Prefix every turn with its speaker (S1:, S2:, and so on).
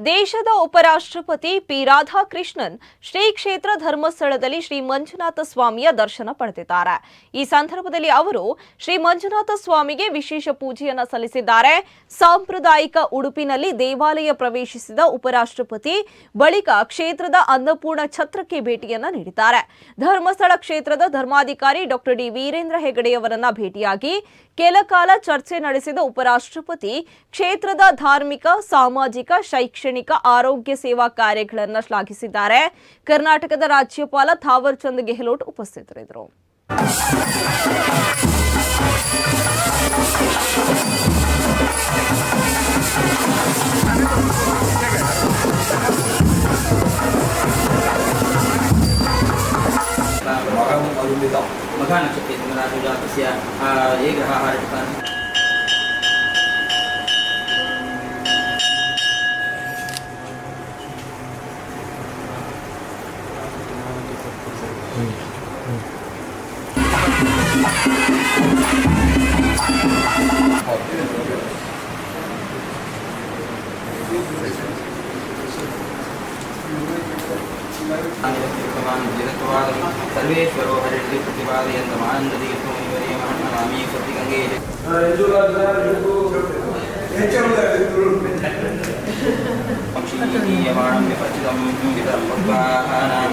S1: ದೇಶದ ಉಪರಾಷ್ಟ್ರಪತಿ ಪಿ ರಾಧಾಕೃಷ್ಣನ್ ಶ್ರೀ ಕ್ಷೇತ್ರ ಧರ್ಮಸ್ಥಳದಲ್ಲಿ ಶ್ರೀ ಮಂಜುನಾಥ ಸ್ವಾಮಿಯ ದರ್ಶನ ಪಡೆದಿದ್ದಾರೆ. ಈ ಸಂದರ್ಭದಲ್ಲಿ ಅವರು ಶ್ರೀ ಮಂಜುನಾಥ ಸ್ವಾಮಿಗೆ ವಿಶೇಷ ಪೂಜೆಯನ್ನು ಸಲ್ಲಿಸಿದ್ದಾರೆ. ಸಾಂಪ್ರದಾಯಿಕ ಉಡುಪಿನಲ್ಲಿ ದೇವಾಲಯ ಪ್ರವೇಶಿಸಿದ ಉಪರಾಷ್ಟ್ರಪತಿ ಬಳಿಕ ಕ್ಷೇತ್ರದ ಅನ್ನಪೂರ್ಣ ಛತ್ರಕ್ಕೆ ಭೇಟಿಯನ್ನ ನೀಡಿದ್ದಾರೆ. ಧರ್ಮಸ್ಥಳ ಕ್ಷೇತ್ರದ ಧರ್ಮಾಧಿಕಾರಿ ಡಾಕ್ಟರ್ ಡಿ ವೀರೇಂದ್ರ ಹೆಗಡೆಯವರನ್ನ ಭೇಟಿಯಾಗಿ ಕೆಲ ಕಾಲ ಚರ್ಚೆ ನಡೆಸಿದ ಉಪರಾಷ್ಟ್ರಪತಿ ಕ್ಷೇತ್ರದ ಧಾರ್ಮಿಕ, ಸಾಮಾಜಿಕ, ಶೈಕ್ಷಣಿಕ, ಆರೋಗ್ಯ ಸೇವಾ ಕಾರ್ಯಗಳನ್ನು ಶ್ಲಾಘಿಸಿದ್ದಾರೆ. ಕರ್ನಾಟಕದ ರಾಜ್ಯಪಾಲ ಥಾವರ್ ಚಂದ್ ಗೆಹ್ಲೋಟ್ ಉಪಸ್ಥಿತರಿದ್ದರು.
S2: मघा नक्षत्रे जातस्य ये ग्रहाः रजतानि सर्वेश्वरो हरिर्दि प्रतिपादयन्तमानन्दतीर्थमुनिवर्यमहन्नमामि सत्यगङ्गे पक्षीयमाणं विपचितं वितरं भक्तानां